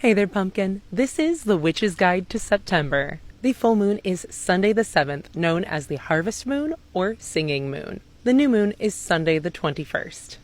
Hey there, Pumpkin. This is the Witch's Guide to September. The full moon is Sunday the 7th, known as the Harvest Moon or Singing Moon. The new moon is Sunday the 21st.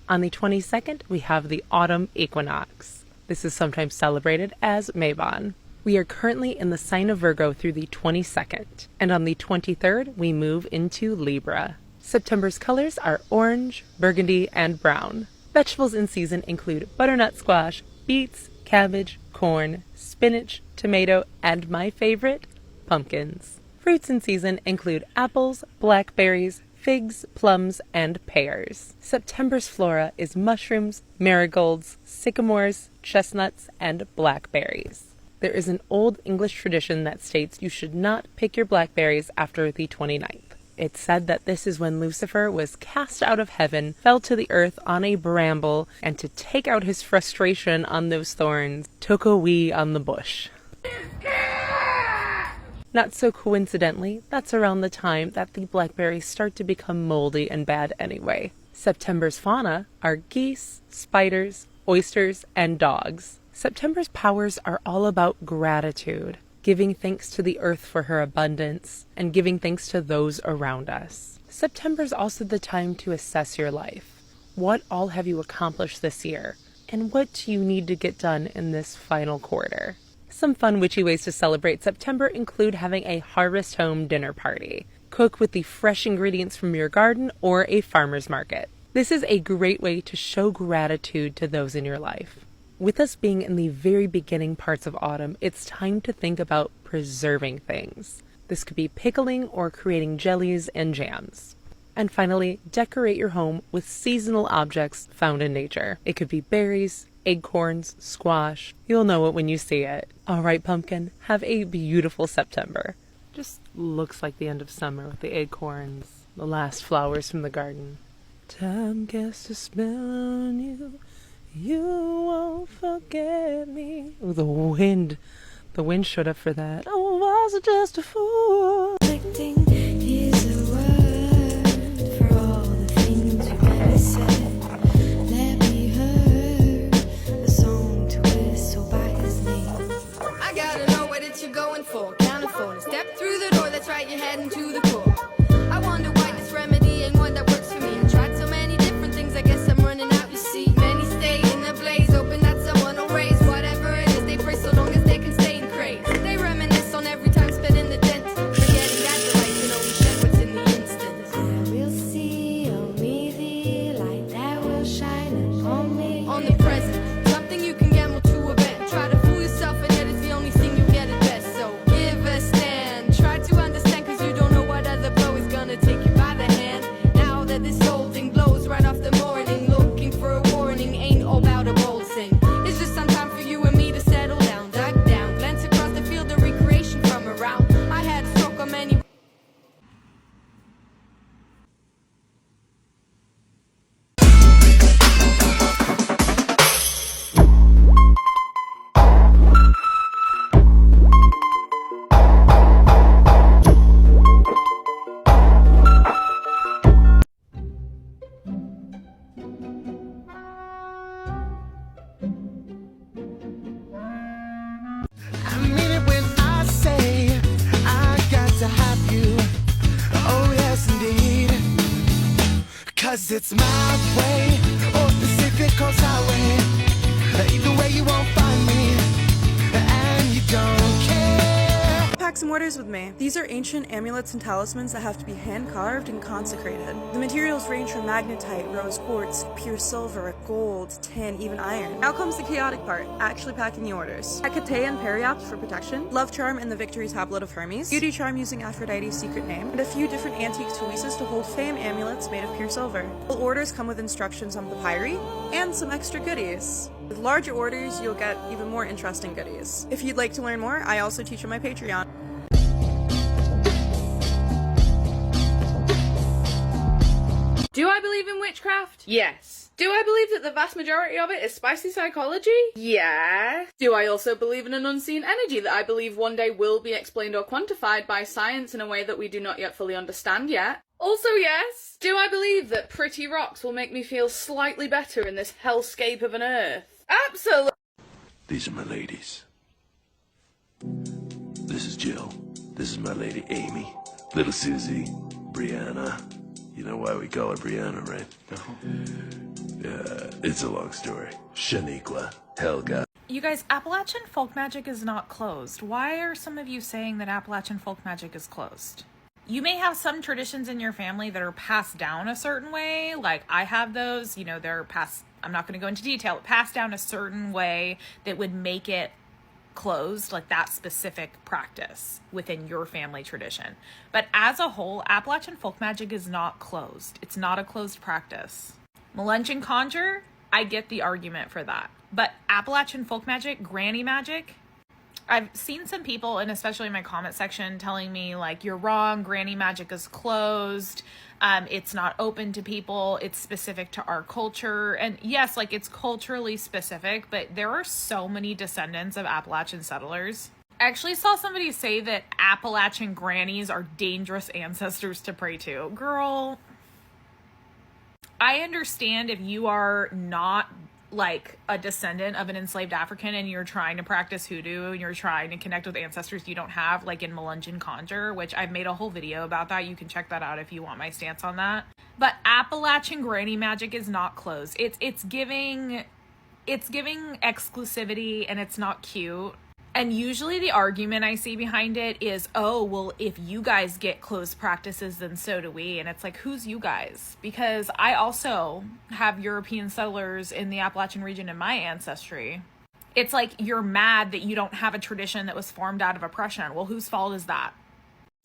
On the 22nd, we have the Autumn Equinox. This is sometimes celebrated as Mabon. We are currently in the sign of Virgo through the 22nd, and on the 23rd, we move into Libra. September's colors are orange, burgundy, and brown. Vegetables in season include butternut squash, beets, cabbage, corn, spinach, tomato, and my favorite, pumpkins. Fruits in season include apples, blackberries, figs, plums, and pears. September's flora is mushrooms, marigolds, sycamores, chestnuts, and blackberries. There is an old English tradition that states you should not pick your blackberries after the 29th. It's said that this is when Lucifer was cast out of heaven, fell to the earth on a bramble, and to take out his frustration on those thorns, took a wee on the bush. Not so coincidentally, that's around the time that the blackberries start to become moldy and bad anyway. September's fauna are geese, spiders, oysters, and dogs. September's powers are all about gratitude, giving thanks to the earth for her abundance, and giving thanks to those around us. September's also the time to assess your life. What all have you accomplished this year? And what do you need to get done in this final quarter? Some fun witchy ways to celebrate September include having a harvest home dinner party. Cook with the fresh ingredients from your garden or a farmer's market. This is a great way to show gratitude to those in your life. With us being in the very beginning parts of autumn, it's time to think about preserving things. This could be pickling or creating jellies and jams. And finally, decorate your home with seasonal objects found in nature. It could be berries, acorns, squash. You'll know it when you see it. All right, Pumpkin, have a beautiful September. Just looks like the end of summer with the acorns, the last flowers from the garden. Time casts a spell on you. You won't forget me. Oh, the wind showed up for that. Oh, was I just a fool? Reflecting is a word for all the things you never said. Let me heard a song to whistle by his name. I gotta know what it's you're going for. Count a phone, step through the door. That's right, you're heading to the core. I wonder why this remedy ain't one that works for me. I tried so many different things. I guess I'm running out. You see, many stay in the blaze, hoping that someone will raise whatever it is they pray, so long as they can stay in craze. They reminisce on every time spent in the dent, forgetting that the light can only shed what's in the instant. There will see only the light that will shine upon me. On the present, something you can gamble to a bet. Try to fool yourself and yet it's the only thing you get at best. So give a stand, try to understand, cause you don't know what other blow is gonna take you by the hand. Now that this whole thing blows right off the morning, looking for a warning ain't all about a bold thing. It's just some time for you and me to settle down, duck down, glance across the field of recreation from around. I had a stroke on many. I mean it when I say I got to have you. Oh yes indeed. Cause it's my way or Pacific Coast Highway. Either way you won't find me, and you don't care. Pack some orders with me. These are ancient amulets and talismans that have to be hand-carved and consecrated. The materials range from magnetite, rose quartz, pure silver, gold, tin, even iron. Now comes the chaotic part, actually packing the orders. Hecate and Periapt for protection, Love Charm and the Victory Tablet of Hermes, Beauty Charm using Aphrodite's secret name, and a few different antique toises to hold fame amulets made of pure silver. All orders come with instructions on papyri and some extra goodies. With larger orders, you'll get even more interesting goodies. If you'd like to learn more, I also teach on my Patreon. Do I believe in witchcraft? Yes. Do I believe that the vast majority of it is spicy psychology? Yes. Do I also believe in an unseen energy that I believe one day will be explained or quantified by science in a way that we do not yet fully understand yet? Also yes. Do I believe that pretty rocks will make me feel slightly better in this hellscape of an earth? Absolutely. These are my ladies. This is Jill. This is my lady Amy. Little Susie. Brianna. You know why we call her Brianna, right? It's a long story. Shaniqua. Helga. You guys, Appalachian folk magic is not closed. Why are some of you saying that Appalachian folk magic is closed? You may have some traditions in your family that are passed down a certain way. Like I have those, you know, they're passed, I'm not going to go into detail, passed down a certain way that would make it closed, like that specific practice within your family tradition. But as a whole, Appalachian folk magic is not closed. It's not a closed practice. Melungeon conjure, I get the argument for that. But Appalachian folk magic, granny magic, I've seen some people, and especially in my comment section, telling me like, you're wrong, granny magic is closed, it's not open to people, it's specific to our culture. And yes, like it's culturally specific, but there are so many descendants of Appalachian settlers. I actually saw somebody say that Appalachian grannies are dangerous ancestors to pray to. Girl, I understand if you are not like a descendant of an enslaved African and you're trying to practice hoodoo and you're trying to connect with ancestors you don't have, like in Melungeon conjure, which I've made a whole video about that. You can check that out if you want my stance on that. But Appalachian granny magic is not closed. It's giving exclusivity and it's not cute. And usually the argument I see behind it is, oh, well, if you guys get closed practices, then so do we. And it's like, who's you guys? Because I also have European settlers in the Appalachian region in my ancestry. It's like you're mad that you don't have a tradition that was formed out of oppression. Well, whose fault is that?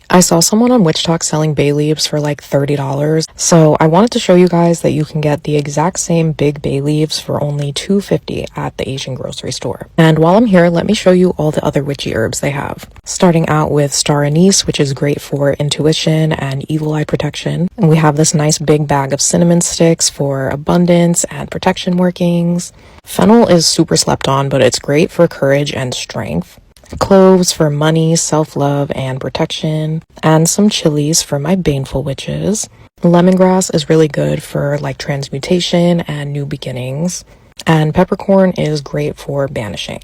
I saw someone on Witchtok selling bay leaves for like $30, so I wanted to show you guys that you can get the exact same big bay leaves for only $2.50 at the Asian grocery store. And while I'm here, let me show you all the other witchy herbs they have. Starting out with star anise, which is great for intuition and evil eye protection. And we have this nice big bag of cinnamon sticks for abundance and protection workings. Fennel is super slept on, but it's great for courage and strength. Cloves for money, self-love, and protection, and some chilies for my baneful witches. Lemongrass is really good for like transmutation and new beginnings, and peppercorn is great for banishing.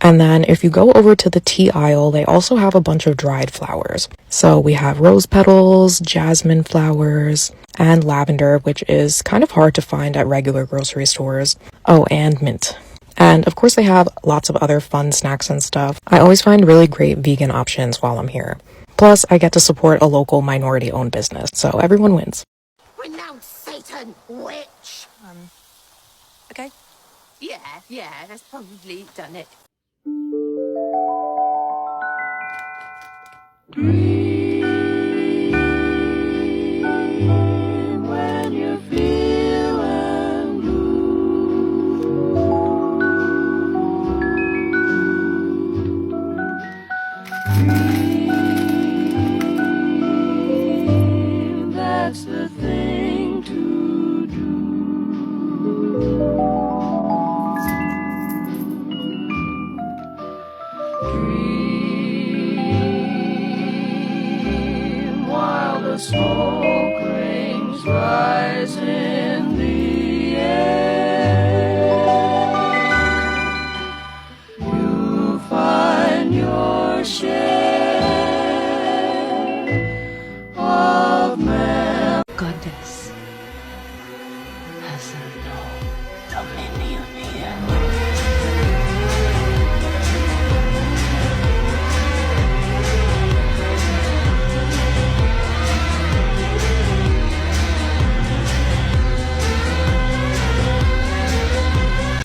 And then if you go over to the tea aisle, they also have a bunch of dried flowers. So we have rose petals, jasmine flowers, and lavender, which is kind of hard to find at regular grocery stores. Oh, and mint. And of course they have lots of other fun snacks and stuff. I always find really great vegan options while I'm here. Plus, I get to support a local minority-owned business, so everyone wins. Renounce Satan, witch! Okay. Yeah, that's probably done it. When you're feeling blue, that's the thing to do. Dream while the smoke rings rise in the air. You'll find your share of man. Goddess has no dominion here.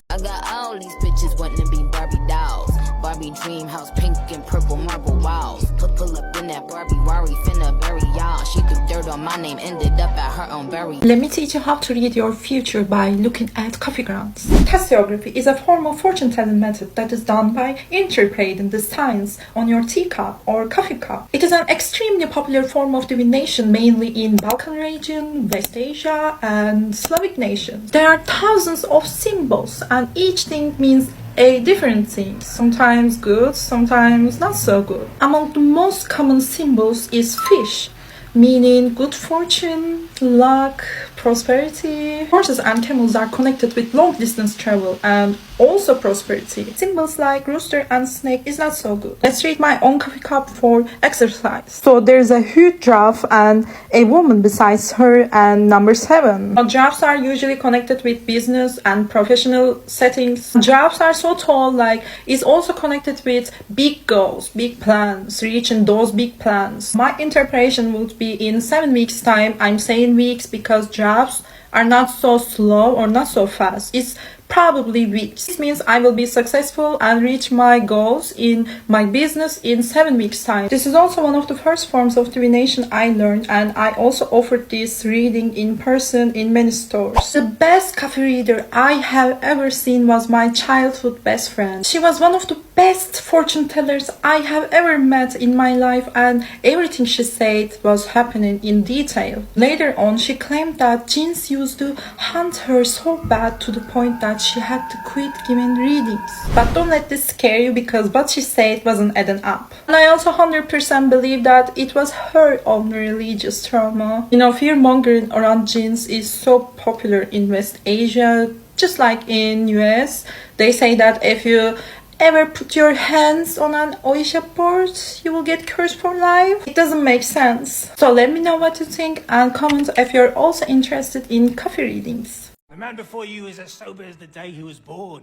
I got all these bitches wanting to be Barbie dolls. Barbie dream house, pink and purple marble walls. Pull up in that Barbie Rari, finna bury y'all. She threw dirt on my name, ended up at her own burial. Let me teach you how to read your future by looking at coffee grounds. Tasseography is a form of fortune-telling method that is done by interpreting the signs on your teacup or coffee cup. It is an extremely popular form of divination, mainly in Balkan region, West Asia, and Slavic nations. There are thousands of symbols, and each thing means a different thing, sometimes good, sometimes not so good. Among the most common symbols is fish, meaning good fortune, luck, prosperity. Horses and camels are connected with long distance travel and also prosperity. Symbols like rooster and snake is not so good. Let's read my own coffee cup for exercise. So there's a huge giraffe and a woman besides her and number 7. Giraffes are usually connected with business and professional settings. Giraffes are so tall, like is also connected with big goals, big plans, reaching those big plans. My interpretation would be in 7 weeks time. I'm saying weeks because giraffes are not so slow or not so fast. It's probably weeks. This means I will be successful and reach my goals in my business in 7 weeks time. This is also one of the first forms of divination I learned, and I also offered this reading in person in many stores. The best coffee reader I have ever seen was my childhood best friend. She was one of the best fortune tellers I have ever met in my life, and everything she said was happening in detail. Later on, she claimed that jinns used to hunt her so bad to the point that she had to quit giving readings. But don't let this scare you, because what she said wasn't adding up. And I also 100% believe that it was her own religious trauma. You know, fear-mongering around jinns is so popular in West Asia, just like in US. They say that if you ever put your hands on an Ouija board, you will get cursed for life. It doesn't make sense. So let me know what you think and comment if you're also interested in coffee readings. The man before you is as sober as the day he was born.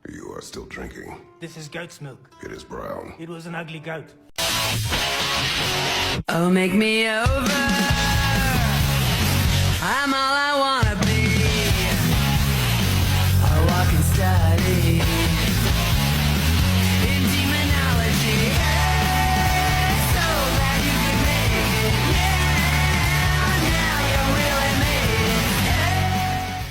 You are still drinking. This is goat's milk. It is brown. It was an ugly goat. Oh, make me over. I'm all I wanna be. A walking study in demonology. Hey, so glad you could make it. Yeah, now you really made it.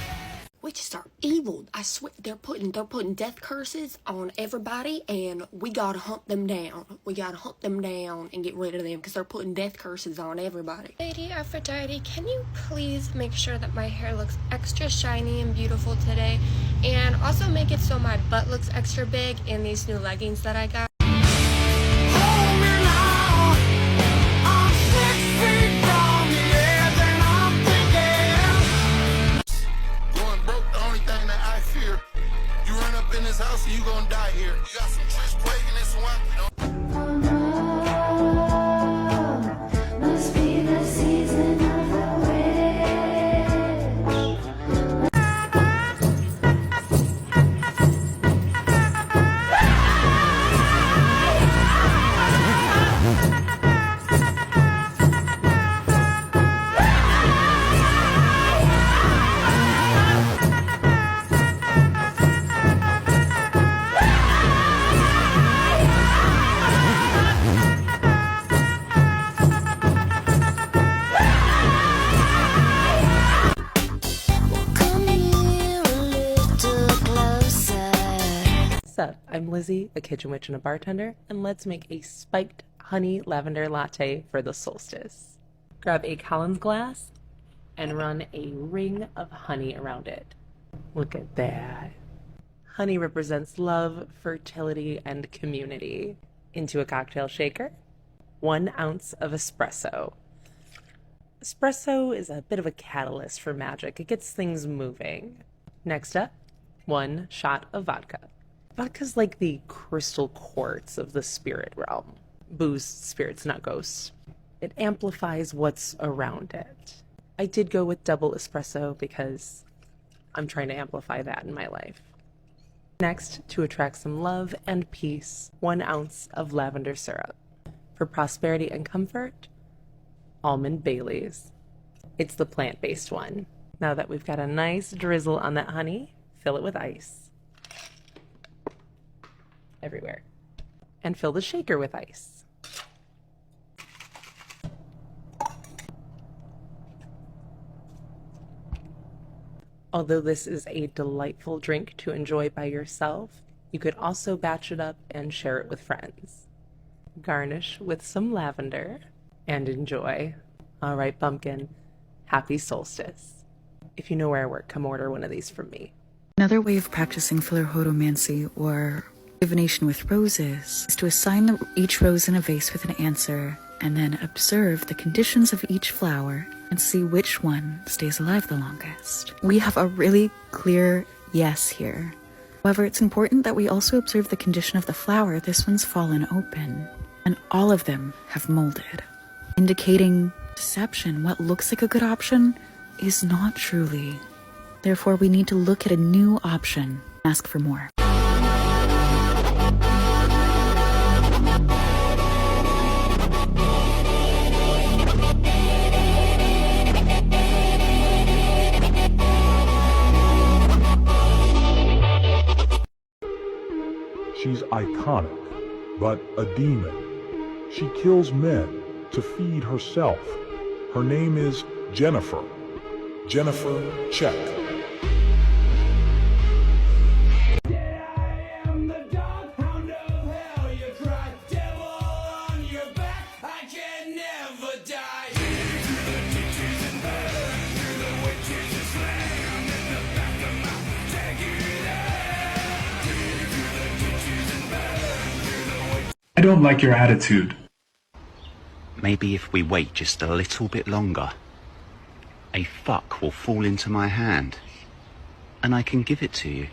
Witches are evil. I swear they're putting death curses on everybody, and we gotta hunt them down. We gotta hunt them down and get rid of them because they're putting death curses on everybody. Lady Aphrodite, can you please make sure that my hair looks extra shiny and beautiful today, and also make it so my butt looks extra big in these new leggings that I got? House, you gonna die here. You got some tricks plaguing this one. Must be the season of the Sup, I'm Lizzie, a kitchen witch and a bartender, and let's make a spiked honey lavender latte for the solstice. Grab a Collins glass and run a ring of honey around it. Look at that. Honey represents love, fertility, and community. Into a cocktail shaker, 1 ounce of espresso. Espresso is a bit of a catalyst for magic. It gets things moving. Next up, 1 shot of vodka. Vodka's like the crystal quartz of the spirit realm. Booze, spirits, not ghosts. It amplifies what's around it. I did go with double espresso because I'm trying to amplify that in my life. Next, to attract some love and peace, 1 ounce of lavender syrup. For prosperity and comfort, almond Baileys. It's the plant-based one. Now that we've got a nice drizzle on that honey, fill it with ice. Everywhere. And fill the shaker with ice. Although this is a delightful drink to enjoy by yourself, you could also batch it up and share it with friends. Garnish with some lavender and enjoy. All right, pumpkin, happy solstice. If you know where I work, come order one of these from me. Another way of practicing philorhodomancy, or divination with roses, is to assign each rose in a vase with an answer and then observe the conditions of each flower and see which one stays alive the longest. We have a really clear yes here. However, it's important that we also observe the condition of the flower. This one's fallen open, and all of them have molded, indicating deception. What looks like a good option is not truly. Therefore, we need to look at a new option, ask for more. She's iconic, but a demon. She kills men to feed herself. Her name is Jennifer. Jennifer Check. I don't like your attitude. Maybe if we wait just a little bit longer, a fuck will fall into my hand, and I can give it to you.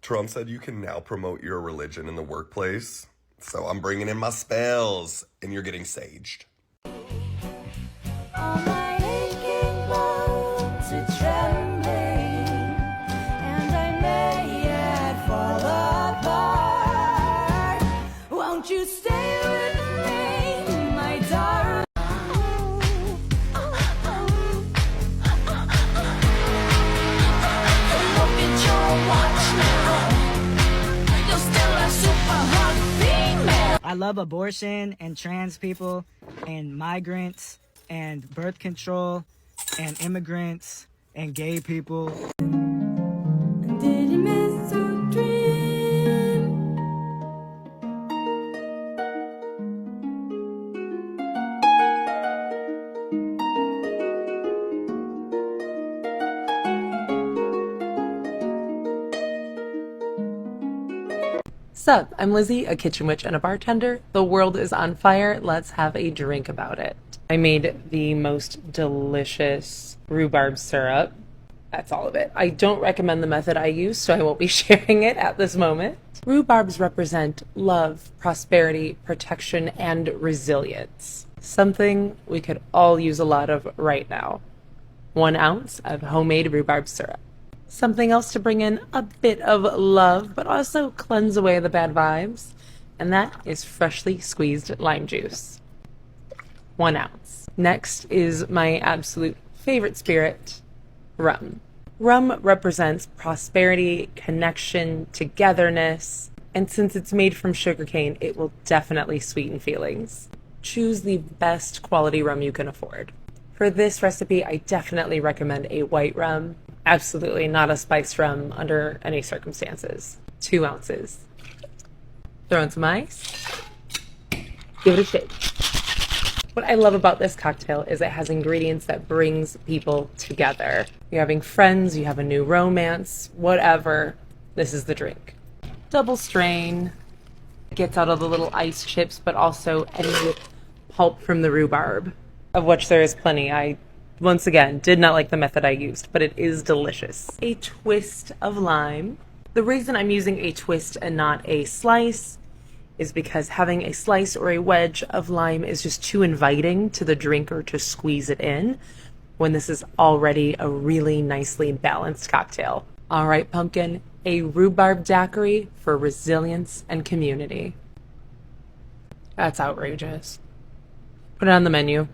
Trump said you can now promote your religion in the workplace, so I'm bringing in my spells, and you're getting saged. All my aching bones are trembling, and I may yet fall apart. Won't you stay with me, my darling? Look at your watch now. You're still a super hot female. I love abortion and trans people and migrants and birth control and immigrants and gay people. Did you miss a dream? Sup, I'm Lizzie, a kitchen witch and a bartender. The world is on fire. Let's have a drink about it. I made the most delicious rhubarb syrup. That's all of it. I don't recommend the method I use, so I won't be sharing it at this moment. Rhubarbs represent love, prosperity, protection, and resilience. Something we could all use a lot of right now. 1 ounce of homemade rhubarb syrup. Something else to bring in a bit of love, but also cleanse away the bad vibes, and that is freshly squeezed lime juice. 1 ounce. Next is my absolute favorite spirit, rum. Rum represents prosperity, connection, togetherness, and since it's made from sugarcane, it will definitely sweeten feelings. Choose the best quality rum you can afford. For this recipe, I definitely recommend a white rum. Absolutely not a spiced rum under any circumstances. 2 ounces. Throw in some ice. Give it a shake. What I love about this cocktail is it has ingredients that brings people together. You're having friends, you have a new romance, whatever. This is the drink. Double strain. Gets out all the little ice chips, but also any pulp from the rhubarb, of which there is plenty. I once again, did not like the method I used, but it is delicious. A twist of lime. The reason I'm using a twist and not a slice is because having a slice or a wedge of lime is just too inviting to the drinker to squeeze it in when this is already a really nicely balanced cocktail. All right, pumpkin, a rhubarb daiquiri for resilience and community. That's outrageous. Put it on the menu.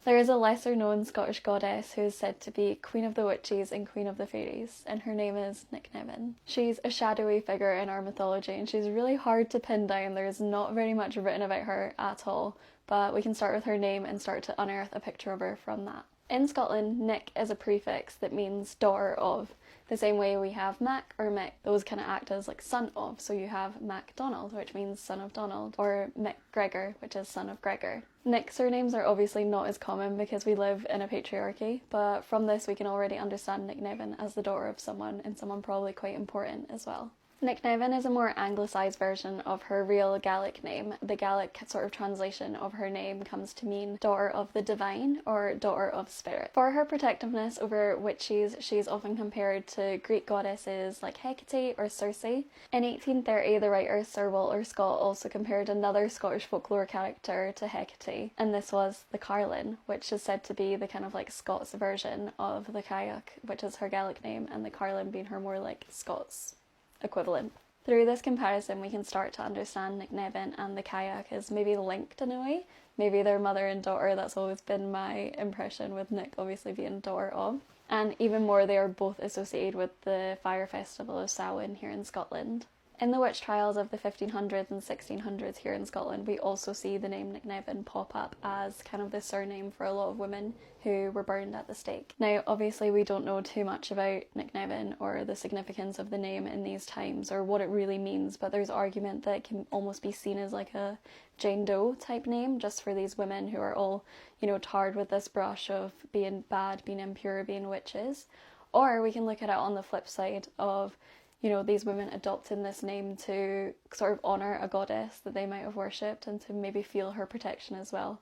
There is a lesser-known Scottish goddess who is said to be Queen of the Witches and Queen of the Fairies, and her name is Nicnevin. She's a shadowy figure in our mythology, and she's really hard to pin down. There is not very much written about her at all, but we can start with her name and start to unearth a picture of her from that. In Scotland, Nick is a prefix that means daughter of. The same way we have Mac or Mick, those kind of act as like son of. So you have MacDonald, which means son of Donald, or McGregor, which is son of Gregor. Nick surnames are obviously not as common because we live in a patriarchy, but from this we can already understand Nicnevin as the daughter of someone, and someone probably quite important as well. Nicnevin is a more anglicised version of her real Gaelic name. The Gaelic sort of translation of her name comes to mean daughter of the divine or daughter of spirit. For her protectiveness over witches, she's often compared to Greek goddesses like Hecate or Circe. In 1830, the writer Sir Walter Scott also compared another Scottish folklore character to Hecate, and this was the Carlin, which is said to be the kind of like Scots version of the Kayak, which is her Gaelic name, and the Carlin being her more like Scots equivalent. Through this comparison, we can start to understand Nicnevin and the Kayak as maybe linked in a way. Maybe they're mother and daughter. That's always been my impression, with Nick obviously being daughter of. And even more, they are both associated with the fire festival of Samhain here in Scotland. In the witch trials of the 1500s and 1600s here in Scotland, we also see the name Nicnevin pop up as kind of the surname for a lot of women who were burned at the stake. Now, obviously we don't know too much about Nicnevin or the significance of the name in these times or what it really means, but there's argument that it can almost be seen as like a Jane Doe type name, just for these women who are all, you know, tarred with this brush of being bad, being impure, being witches. Or we can look at it on the flip side of, you know, these women adopting this name to sort of honour a goddess that they might have worshipped and to maybe feel her protection as well.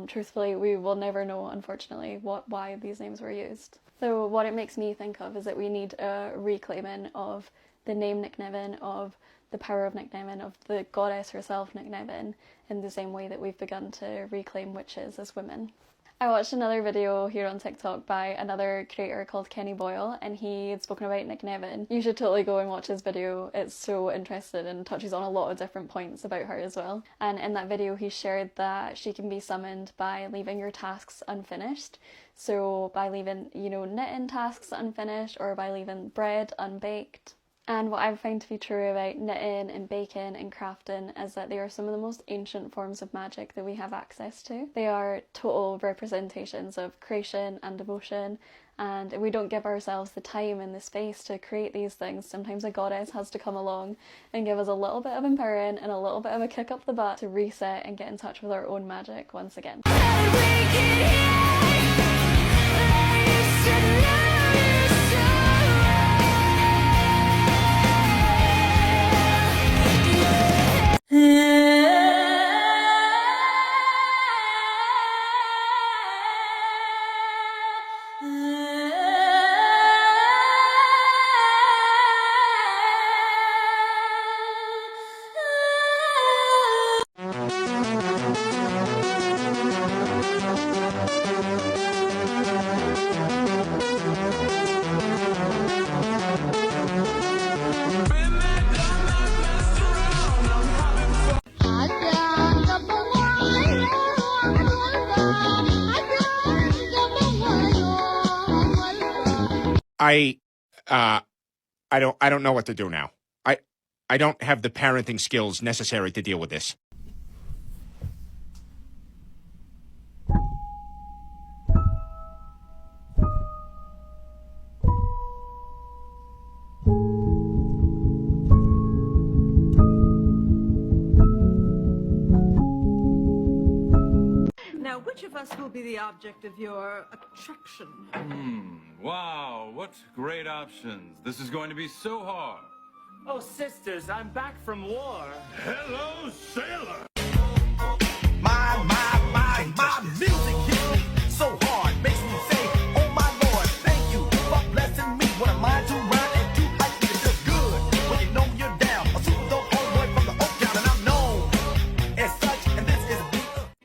Truthfully, we will never know, unfortunately, why these names were used. So what it makes me think of is that we need a reclaiming of the name Nicnevin, of the power of Nicnevin, of the goddess herself Nicnevin, in the same way that we've begun to reclaim witches as women. I watched another video here on TikTok by another creator called Kenny Boyle, and he had spoken about Nicnevin. You should totally go and watch his video. It's so interesting and touches on a lot of different points about her as well. And in that video he shared that she can be summoned by leaving your tasks unfinished. So by leaving, you know, knitting tasks unfinished, or by leaving bread unbaked. And what I find to be true about knitting and baking and crafting is that they are some of the most ancient forms of magic that we have access to. They are total representations of creation and devotion, and if we don't give ourselves the time and the space to create these things, sometimes a goddess has to come along and give us a little bit of empowering and a little bit of a kick up the butt to reset and get in touch with our own magic once again. I don't know what to do now. I don't have the parenting skills necessary to deal with this. Now, which of us will be the object of your attraction? Wow, what great options. This is going to be so hard. Oh, sisters, I'm back from war. Hello, sailor. My music hits me so hard, makes me say, oh my Lord, thank you for blessing me. What a mind to rhyme and to hype me, it's just good when you know you're down. A super dope homeboy from the Oak Town, and I'm known as such, and this is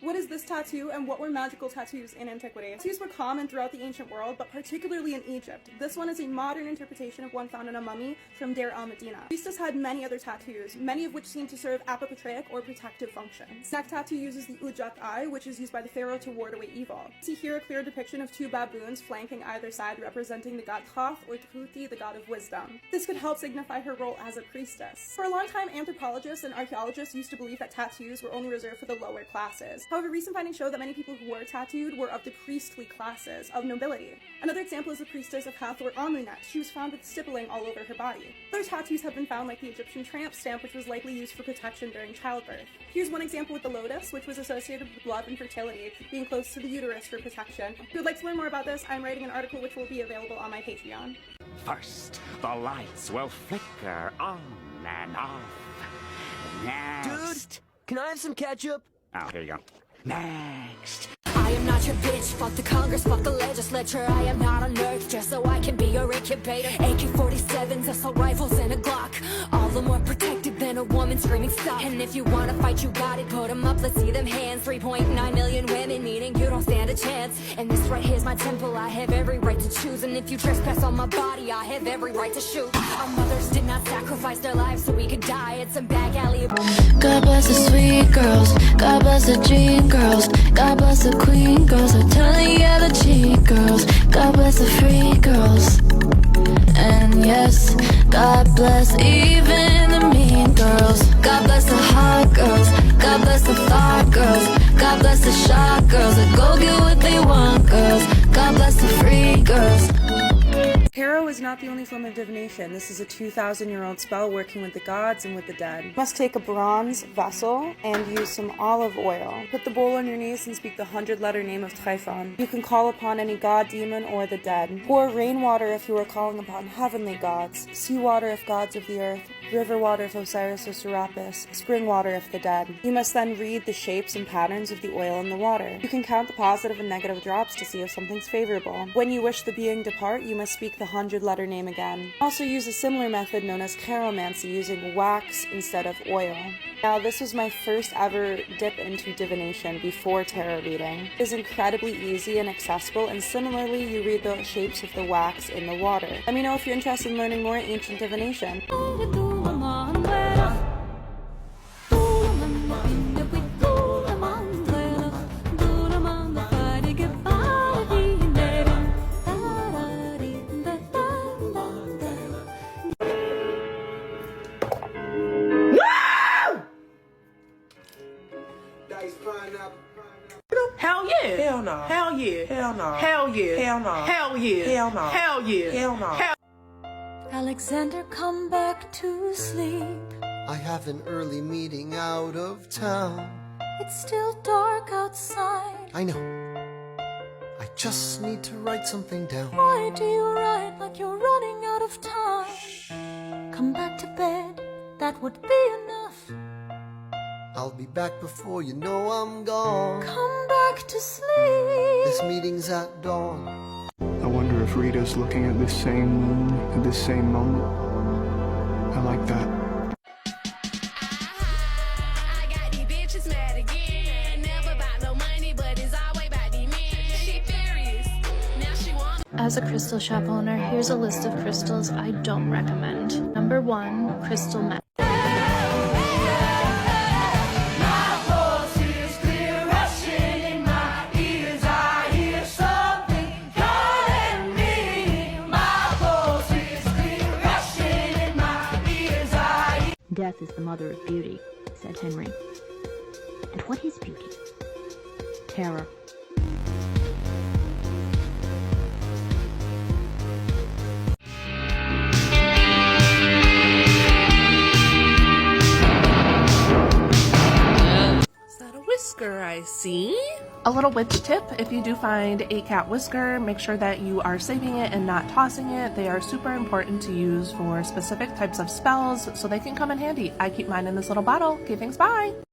What is this tattoo tattoo and what were magical tattoos in antiquity. Tattoos were common throughout the ancient world, but particularly in Egypt. This one is a modern interpretation of one found in a mummy from Deir al-Medina. Priestess had many other tattoos, many of which seem to serve apopatreic or protective functions. Neck tattoo uses the Ujak eye, which is used by the pharaoh to ward away evil. See here a clear depiction of two baboons flanking either side, representing the god Thoth or Tchuti, the god of wisdom. This could help signify her role as a priestess. For a long time, anthropologists and archaeologists used to believe that tattoos were only reserved for the lower classes. However, recent findings show that many people who were tattooed were of the priestly classes, of nobility. Another example is the priestess of Hathor Amunet. She was found with stippling all over her body. Other tattoos have been found like the Egyptian tramp stamp, which was likely used for protection during childbirth. Here's one example with the lotus, which was associated with blood and fertility, being close to the uterus for protection. If you would like to learn more about this, I'm writing an article which will be available on my Patreon. First, the lights will flicker on and off. Next. Dude, can I have some ketchup? Oh, here you go. Next. I am not your bitch, fuck the Congress, fuck the legislature. I am not a nerd, just so I can be your incubator. AK-47s, assault rifles, and a Glock, all the more protected than a woman screaming stop. And if you wanna fight, you got it, put them up, let's see them hands. 3.9 million women, meaning you don't stand a chance. And this right here's my temple, I have every right to choose. And if you trespass on my body, I have every right to shoot. Our mothers did not sacrifice their lives so we could die at some back alley. God bless the sweet girls, God bless the G girls, God bless the queen girls, I'm telling you the cheat girls, God bless the free girls, and yes, God bless even the mean girls, God bless the hot girls, God bless the thought girls, God bless the shot girls that go get what they want girls, God bless the free girls. Tarot is not the only form of divination. This is a 2,000-year-old spell working with the gods and with the dead. You must take a bronze vessel and use some olive oil. Put the bowl on your knees and speak the 100-letter name of Typhon. You can call upon any god, demon, or the dead. Pour rainwater if you are calling upon heavenly gods, seawater if gods of the earth, river water if Osiris or Serapis, spring water if the dead. You must then read the shapes and patterns of the oil in the water. You can count the positive and negative drops to see if something's favorable. When you wish the being depart, you must speak the 100-letter name again. Also use a similar method known as chiromancy, using wax instead of oil. Now, this was my first ever dip into divination before tarot reading. It is incredibly easy and accessible, and similarly, you read the shapes of the wax in the water. Let me know if you're interested in learning more ancient divination. Hell yeah. Hell no. Hell yeah. Hell no. Hell yeah. Hell no. Hell yeah. Hell no. Hell yeah. Hell no. Alexander, come back to sleep. I have an early meeting out of town. It's still dark outside. I know. I just need to write something down. Why do you write like you're running out of time? Come back to bed, that would be enough. I'll be back before you know I'm gone. Come back to sleep. This meeting's at dawn. I wonder if Rita's looking at this same moon at this same moment. I like that. I got these bitches mad again. Never about no money, but it's always about these men. She furious. Now she wants. As a crystal shop owner, here's a list of crystals I don't recommend. Number 1, crystal meth. Death is the mother of beauty, said Henry. And what is beauty? Terror. Is that a whisker I see? A little witch tip, if you do find a cat whisker, make sure that you are saving it and not tossing it. They are super important to use for specific types of spells, so they can come in handy. I keep mine in this little bottle. Okay, thanks, bye!